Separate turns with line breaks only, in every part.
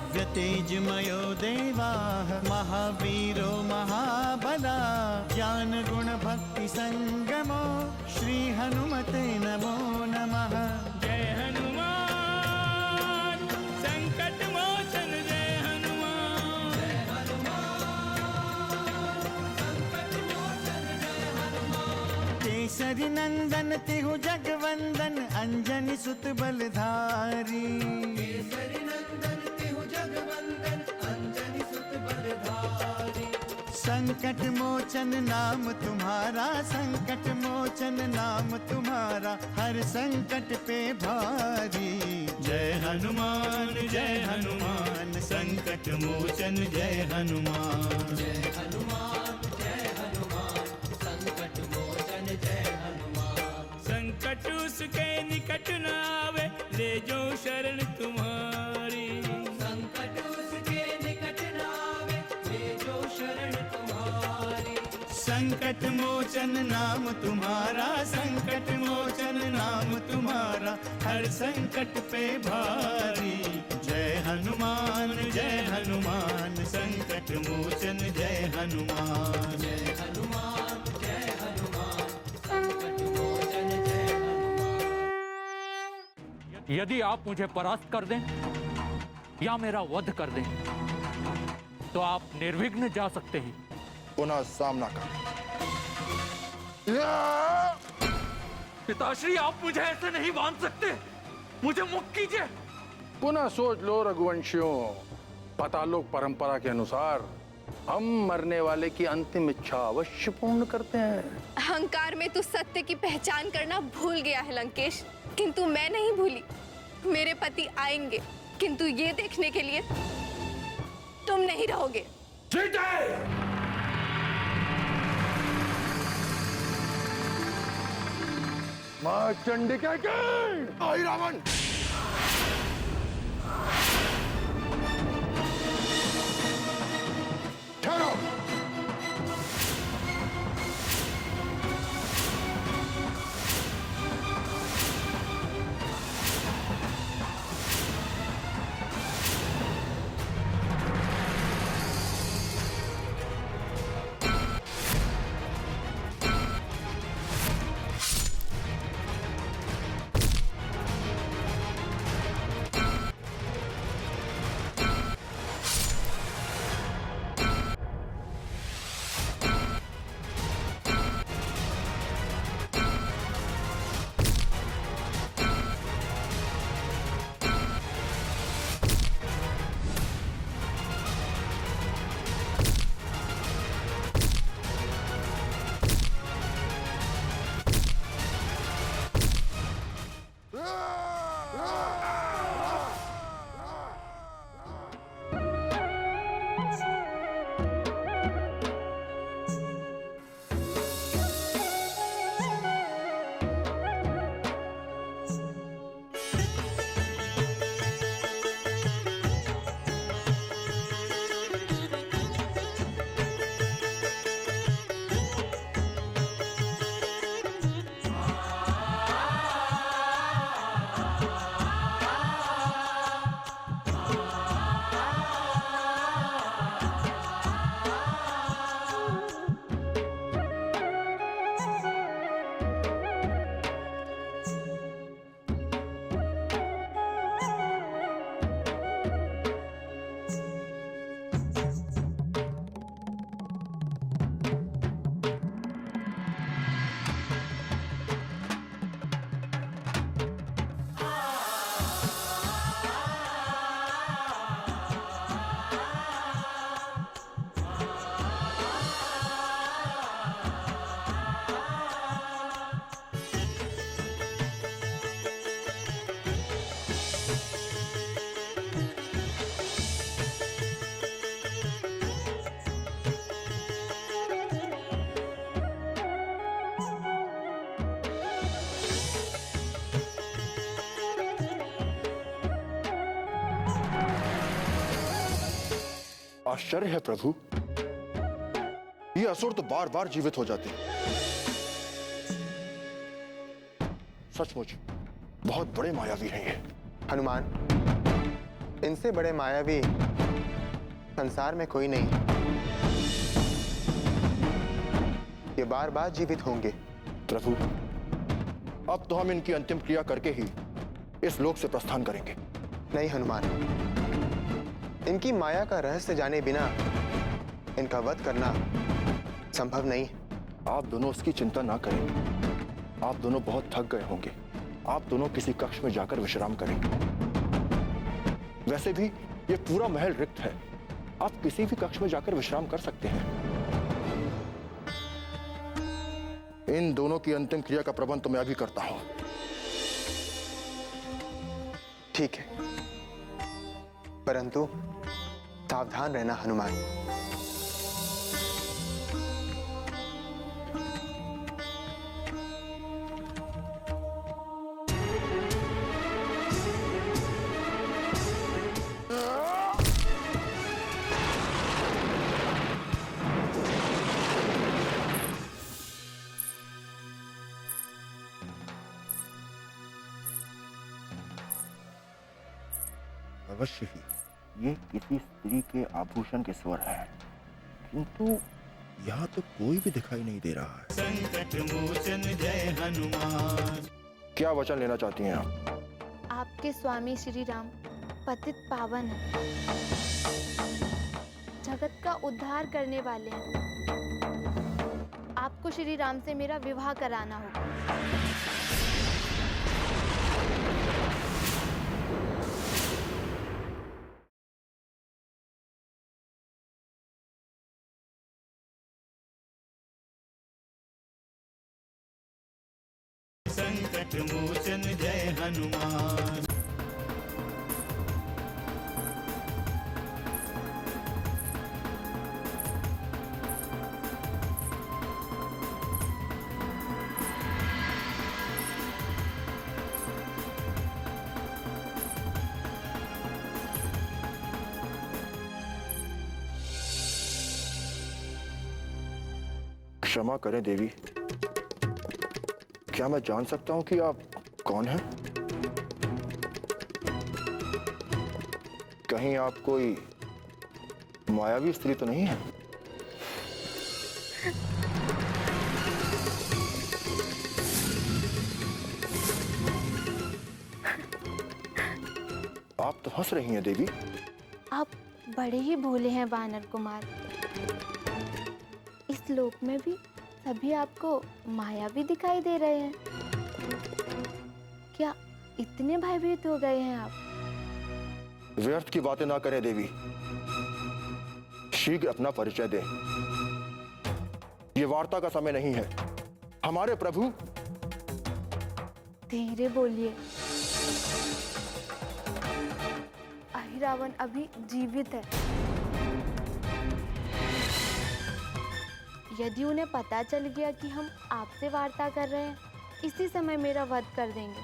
दिव्य तेजमयो देवाः महावीरो महाबला ज्ञान गुण भक्ति संगमो श्री हनुमते नमो नमः।
जय हनुमान संकट मोचन जय हनुमान। जय हनुमान संकट मोचन जय हनुमान।
केसरी नंदन तिहु जगवंदन अंजनी सुत बलधारी।
केसरी नंदन तिहु जगवंदन अंजनी सुत बलधारी।
संकट मोचन नाम तुम्हारा संकट मोचन नाम तुम्हारा हर संकट पे भारी। जय हनुमान संकट मोचन जय हनुमान।
जय हनुमान संकट मोचन जय हनुमान।
संकट उसके निकट न आवे ले जो शरण तुम्हारी।
संकट उसके निकट न आवे ले जो शरण तुम्हारी।
संकट मोचन नाम तुम्हारा संकट मोचन नाम तुम्हारा हर संकट पे भारी। जय हनुमान संकट मोचन जय हनुमान।
जय हनुमान संकट मोचन जय हनुमान।
यदि आप मुझे परास्त कर दें या मेरा वध कर दें तो आप निर्विघ्न जा सकते हैं।
पुनः सामना कर।
पिताश्री आप मुझे ऐसे नहीं बांध सकते, मुझे मुक्त कीजिए।
पुनः सोच लो रघुवंशियों, पातालोक परंपरा के अनुसार हम मरने वाले की अंतिम इच्छा अवश्य पूर्ण करते हैं।
अहंकार में तू सत्य की पहचान करना भूल गया है लंकेश, किंतु मैं नहीं भूली। मेरे पति आएंगे किंतु ये देखने के लिए तुम नहीं रहोगे।
मां चंडिका के आई रावण।
ठहरो। आश्चर्य है प्रभु, ये असुर तो बार बार जीवित हो जाते हैं। सचमुच बहुत बड़े मायावी हैं ये।
हनुमान, इनसे बड़े मायावी संसार में कोई नहीं। ये बार बार जीवित होंगे।
प्रभु, अब तो हम इनकी अंतिम क्रिया करके ही इस लोक से प्रस्थान करेंगे।
नहीं हनुमान, इनकी माया का रहस्य जाने बिना इनका वध करना संभव नहीं है।
आप दोनों उसकी चिंता ना करें। आप दोनों बहुत थक गए होंगे। आप दोनों किसी कक्ष में जाकर विश्राम करेंगे। वैसे भी ये पूरा महल रिक्त है। आप किसी भी कक्ष में जाकर विश्राम कर सकते हैं। इन दोनों की अंतिम क्रिया का प्रबंध तो मैं अभी करता हूं।
ठीक है, परंतु सावधान रहना हनुमान।
अवश्य ही ये किसी स्त्री के आभूषण के स्वर हैं, किंतु यहाँ तो कोई भी दिखाई नहीं दे रहा है।
संकट मोचन जय हनुमान।
क्या वचन लेना चाहती हैं आप?
आपके स्वामी श्री राम पतित पावन है, जगत का उद्धार करने वाले हैं। आपको श्री राम से मेरा विवाह कराना होगा।
संकट मोचन जय हनुमान।
क्षमा करें देवी, क्या मैं जान सकता हूं कि आप कौन हैं? कहीं आप कोई मायावी स्त्री तो नहीं है? आप तो हंस रही हैं देवी।
आप बड़े ही भोले हैं वानर कुमार। इस लोक में भी सभी आपको मायावी दिखाई दे रहे हैं। क्या इतने भयभीत हो गए हैं आप?
व्यर्थ की बातें ना करें देवी, शीघ्र अपना परिचय दें। ये वार्ता का समय नहीं है। हमारे प्रभु।
धीरे बोलिए। अहिरावण अभी जीवित है। यदि उन्हें पता चल गया कि हम आपसे वार्ता कर रहे हैं, इसी समय मेरा वध कर देंगे।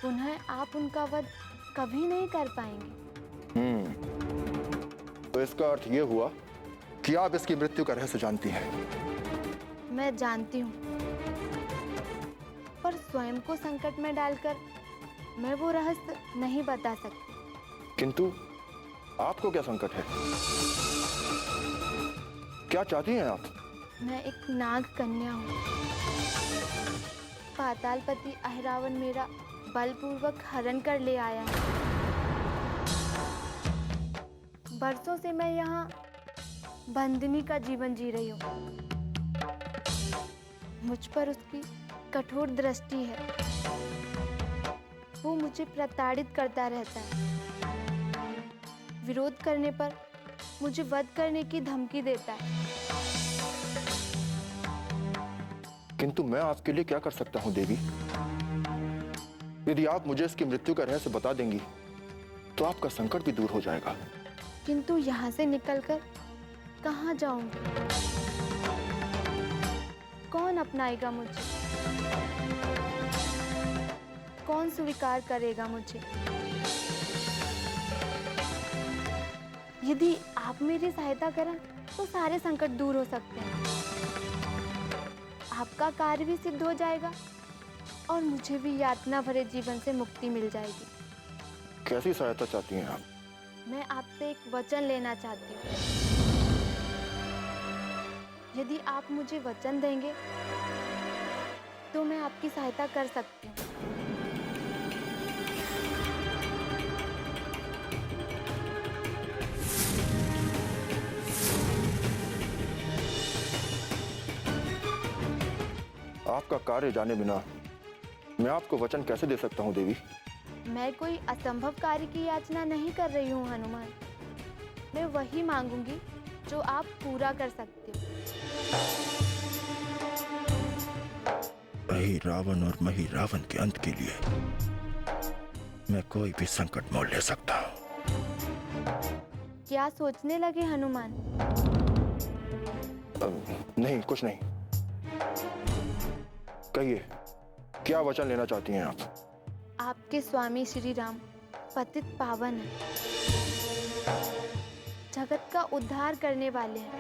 पुनः आप उनका वध कभी नहीं कर पाएंगे।
तो इसका अर्थ ये हुआ कि आप इसकी मृत्यु का रहस्य जानती हैं।
मैं जानती हूँ, पर स्वयं को संकट में डालकर मैं वो रहस्य नहीं बता सकती।
किंतु आपको क्या संकट है? क्या चाहती हैं आप?
मैं एक नाग कन्या हूँ। पातालपति अहिरावण मेरा बलपूर्वक हरण कर ले आया है। बरसों से मैं यहाँ बंदिनी का जीवन जी रही हूँ। मुझ पर उसकी कठोर दृष्टि है। वो मुझे प्रताड़ित करता रहता है। विरोध करने पर मुझे वध करने की धमकी देता है।
किंतु मैं आपके लिए क्या कर सकता हूं देवी? यदि आप मुझे इसकी मृत्यु का रहस्य बता देंगी तो आपका संकट भी दूर हो जाएगा।
किंतु यहाँ से निकलकर कहाँ जाऊंगी? कौन अपनाएगा मुझे? कौन स्वीकार करेगा मुझे? यदि आप मेरी सहायता करें तो सारे संकट दूर हो सकते हैं। आपका कार्य भी सिद्ध हो जाएगा और मुझे भी यातना भरे जीवन से मुक्ति मिल जाएगी।
कैसी सहायता चाहती हैं आप?
मैं आपसे एक वचन लेना चाहती हूँ। यदि आप मुझे वचन देंगे तो मैं आपकी सहायता कर सकती हूँ।
आपका कार्य जाने बिना मैं आपको वचन कैसे दे सकता हूँ देवी?
मैं कोई असंभव कार्य की याचना नहीं कर रही हूँ हनुमान। मैं वही मांगूंगी जो आप पूरा कर सकते हो।
अहि रावण और मही रावण के अंत के लिए मैं कोई भी संकट मोल ले सकता हूँ।
क्या सोचने लगे हनुमान?
नहीं, कुछ नहीं। कहिए, क्या वचन लेना चाहती हैं आप?
आपके स्वामी श्री राम पतित पावन हैं, जगत का उद्धार करने वाले हैं।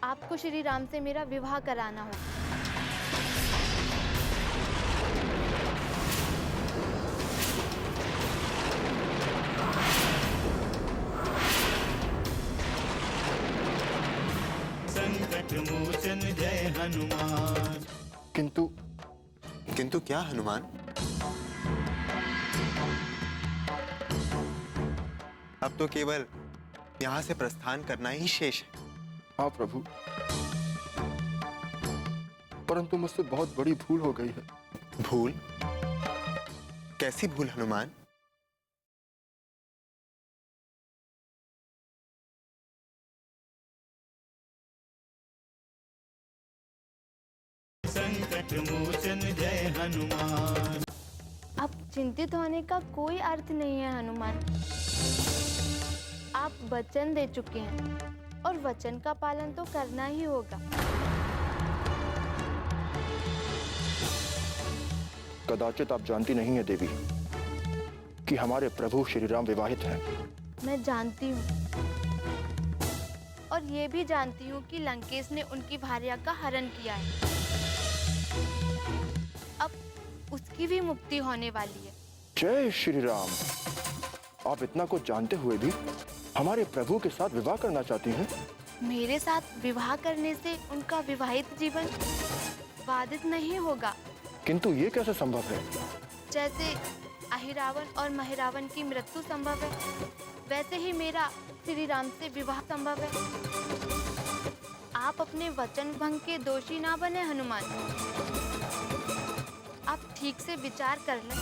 आपको श्री राम से मेरा विवाह कराना होगा।
संकट मोचन जय हनुमान।
किंतु क्या हनुमान? अब तो केवल यहाँ से प्रस्थान करना ही शेष है।
हाँ प्रभु, परंतु मुझसे बहुत बड़ी भूल हो गई है।
भूल? कैसी भूल हनुमान?
संकट मोचन जय हनुमान।
अब चिंतित होने का कोई अर्थ नहीं है हनुमान। आप वचन दे चुके हैं और वचन का पालन तो करना ही होगा।
कदाचित आप जानती नहीं है देवी कि हमारे प्रभु श्री राम विवाहित हैं।
मैं जानती हूँ और ये भी जानती हूँ कि लंकेश ने उनकी भार्या का हरण किया है। अब उसकी भी मुक्ति होने वाली है।
जय श्री राम। आप इतना कुछ जानते हुए भी हमारे प्रभु के साथ विवाह करना चाहती हैं?
मेरे साथ विवाह करने से उनका विवाहित जीवन बाधित नहीं होगा।
किंतु ये कैसे संभव है?
जैसे अहिरावण और महिरावण की मृत्यु संभव है, वैसे ही मेरा श्री राम से विवाह संभव है। आप अपने वचन भंग के दोषी ना बने हनुमान। आप ठीक से विचार कर लें।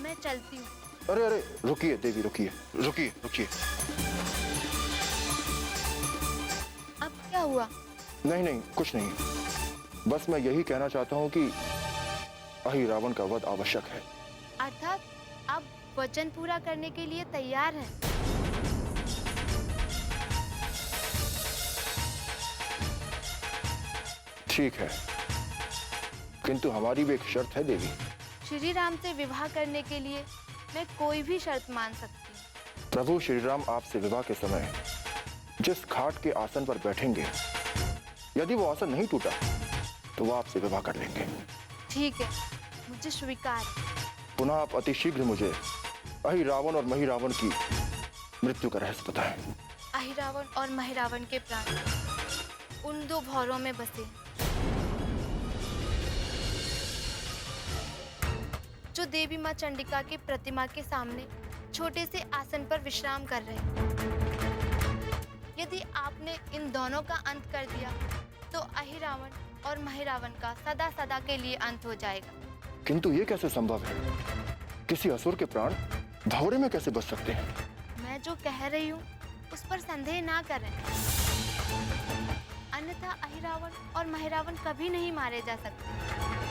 मैं चलती हूँ।
अरे अरे, रुकिए देवी, रुकिए रुकिए रुकिए।
अब क्या हुआ?
नहीं नहीं, कुछ नहीं। बस मैं यही कहना चाहता हूँ कि अहिरावण का वध आवश्यक है।
अर्थात आप वचन पूरा करने के लिए तैयार हैं।
ठीक है, किंतु हमारी भी एक शर्त है देवी।
श्री राम से विवाह करने के लिए मैं कोई भी शर्त मान सकती हूँ।
प्रभु श्री राम आपसे विवाह के समय जिस खाट के आसन पर बैठेंगे, यदि वो आसन नहीं टूटा तो वो आपसे विवाह कर लेंगे।
ठीक है, मुझे स्वीकार है।
पुनः आप अतिशीघ्र मुझे अहिरावण और महिरावण की मृत्यु का रहस्य बताएं।
अहिरावण और महिरावण के प्राण उन दो भौरों में बसे, जो देवी माँ चंडिका की प्रतिमा के सामने छोटे से आसन पर विश्राम कर रहे हैं। यदि आपने इन दोनों का अंत कर दिया तो अहिरावण और महिरावण का सदा सदा के लिए अंत हो जाएगा।
किंतु ये कैसे संभव है? किसी असुर के प्राण भौरे में कैसे बच सकते हैं?
मैं जो कह रही हूँ उस पर संदेह ना करें, अन्यथा अहिरावण और महिरावण कभी नहीं मारे जा सकते।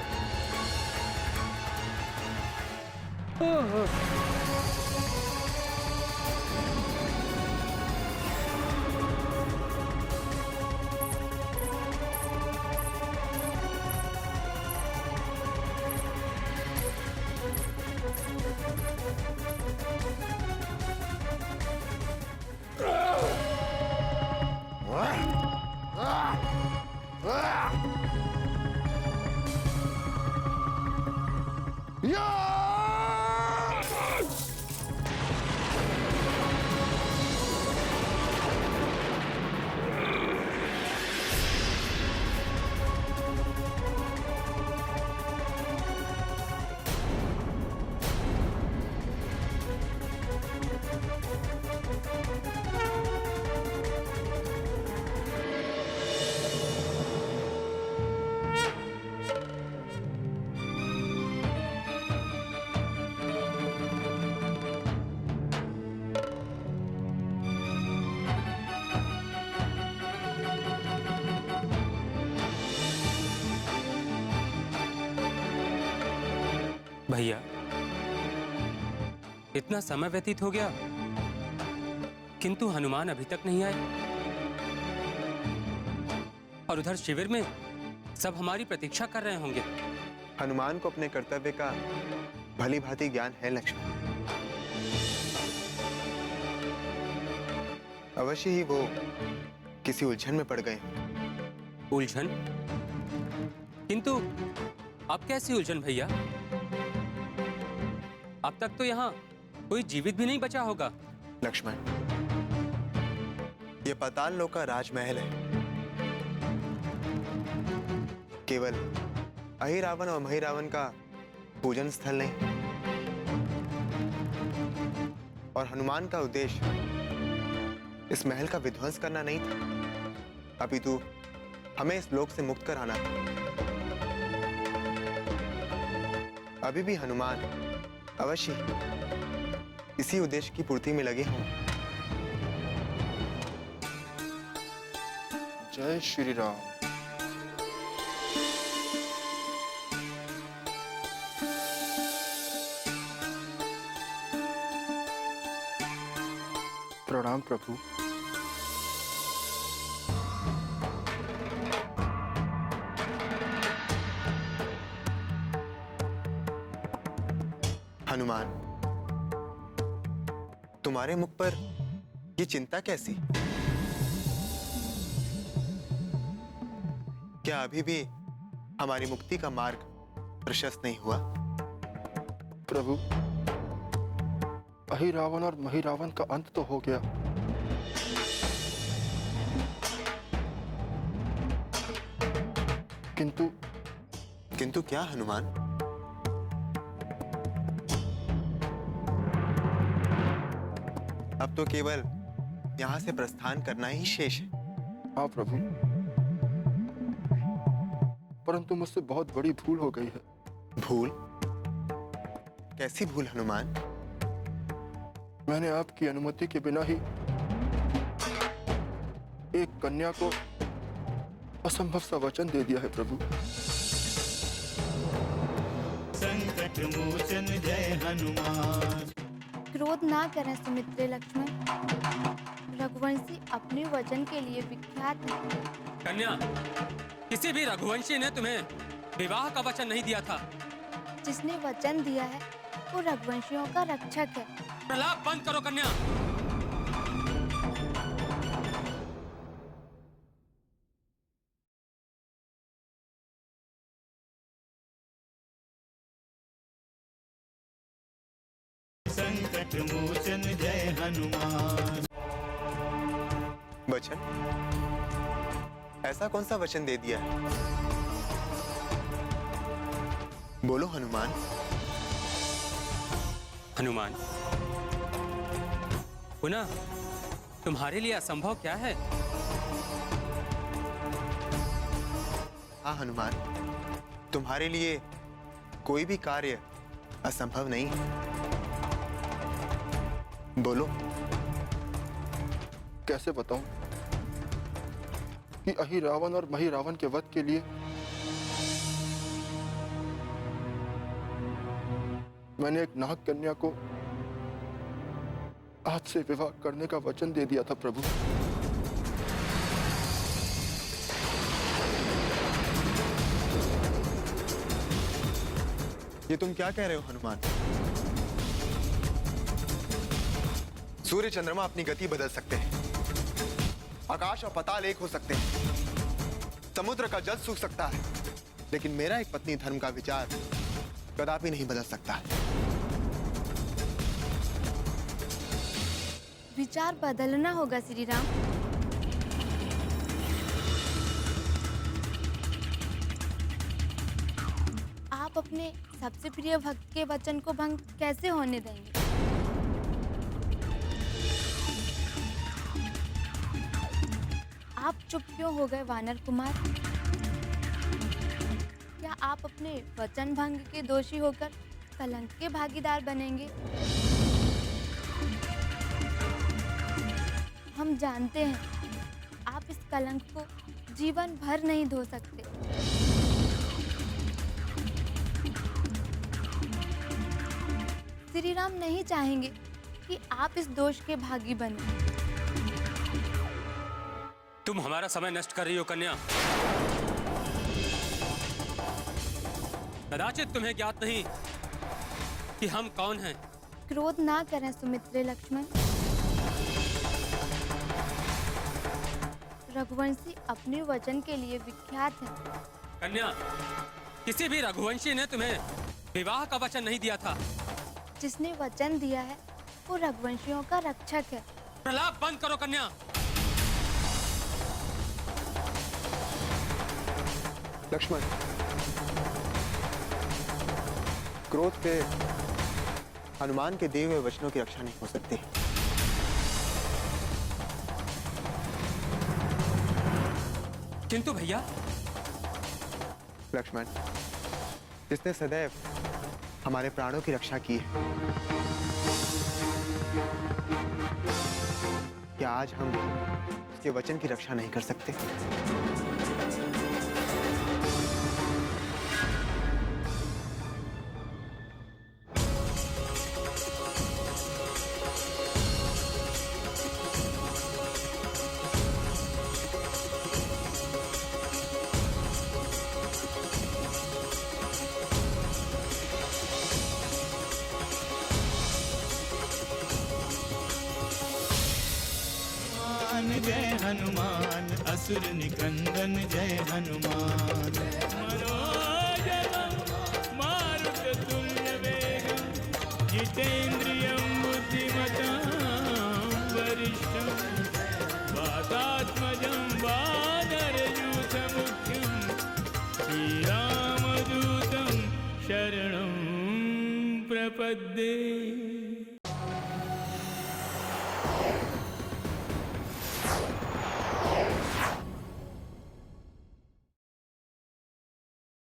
या!
भैया, इतना समय व्यतीत हो गया किंतु हनुमान अभी तक नहीं आए। और उधर शिविर में सब हमारी प्रतीक्षा कर रहे होंगे।
हनुमान को अपने कर्तव्य का भली भांति ज्ञान है लक्ष्मण। अवश्य ही वो किसी उलझन में पड़ गए हैं।
उलझन? किंतु अब कैसी उलझन भैया? अब तक तो यहाँ कोई जीवित भी नहीं बचा होगा।
लक्ष्मण, ये पाताल लोक का राजमहल है। केवल अहिरावण और महिरावण का पूजन स्थल नहीं। और हनुमान का उद्देश्य इस महल का विध्वंस करना नहीं था, अपितु हमें इस लोक से मुक्त कराना था। अभी भी हनुमान अवश्य इसी उद्देश्य की पूर्ति में लगे हों।
जय श्री राम। प्रणाम प्रभु।
हनुमान, तुम्हारे मुख पर ये चिंता कैसी? क्या अभी भी हमारी मुक्ति का मार्ग प्रशस्त नहीं हुआ?
प्रभु, अहिरावण और महिरावण का अंत तो हो गया,
किंतु क्या हनुमान? अब तो केवल यहां से प्रस्थान करना ही शेष है।
हाँ प्रभु, परंतु मुझसे बहुत बड़ी भूल हो गई है।
भूल? कैसी भूल हनुमान?
मैंने आपकी अनुमति के बिना ही एक कन्या को असंभव सा वचन दे दिया है प्रभु।
संकट मोचन जय हनुमान।
क्रोध ना करें सुमित्रे लक्ष्मण। रघुवंशी अपने वचन के लिए विख्यात है।
कन्या, किसी भी रघुवंशी ने तुम्हें विवाह का वचन नहीं दिया था।
जिसने वचन दिया है वो रघुवंशियों का रक्षक है।
प्रलाप बंद करो कन्या।
संकट मोचन जय हनुमान।
वचन? ऐसा कौन सा वचन दे दिया है? बोलो हनुमान।
हनुमान, पुनः तुम्हारे लिए असंभव क्या है?
हाँ हनुमान, तुम्हारे लिए कोई भी कार्य असंभव नहीं है। बोलो।
कैसे बताऊं कि अहिरावण और महिरावण के वध के लिए मैंने एक नाग कन्या को आज से विवाह करने का वचन दे दिया था प्रभु।
ये तुम क्या कह रहे हो हनुमान? सूर्य चंद्रमा अपनी गति बदल सकते हैं, आकाश और पाताल एक हो सकते हैं, समुद्र का जल सूख सकता है, लेकिन मेरा एक पत्नी धर्म का विचार कदापि नहीं बदल सकता।
विचार बदलना होगा श्री राम। आप अपने सबसे प्रिय भक्त के वचन को भंग कैसे होने देंगे? आप चुप क्यों हो गए वानर कुमार? क्या आप अपने वचन भंग के दोषी होकर कलंक के भागीदार बनेंगे? हम जानते हैं आप इस कलंक को जीवन भर नहीं धो सकते। श्री राम नहीं चाहेंगे कि आप इस दोष के भागी बने।
तुम हमारा समय नष्ट कर रही हो कन्या। कदाचित तुम्हें ज्ञात नहीं कि हम कौन हैं।
क्रोध ना करें सुमित्रे लक्ष्मण। रघुवंशी अपने वचन के लिए विख्यात है।
कन्या, किसी भी रघुवंशी ने तुम्हें विवाह का वचन नहीं दिया था।
जिसने वचन दिया है वो रघुवंशियों का रक्षक है।
प्रलाप बंद करो कन्या।
लक्ष्मण, क्रोध से हनुमान के दिए हुए वचनों की रक्षा नहीं हो सकती।
किंतु भैया,
लक्ष्मण, जिसने सदैव हमारे प्राणों की रक्षा की है, क्या आज हम उसके वचन की रक्षा नहीं कर सकते?
जय हनुमान असुर निकंदन जय हनुमान।
मनोजवं मारुततुल्यवेगं जितेन्द्रियं बुद्धिमतां वरिष्ठं वातात्मजं वानरयूथमुख्यं श्रीरामदूतं शरणं प्रपद्ये।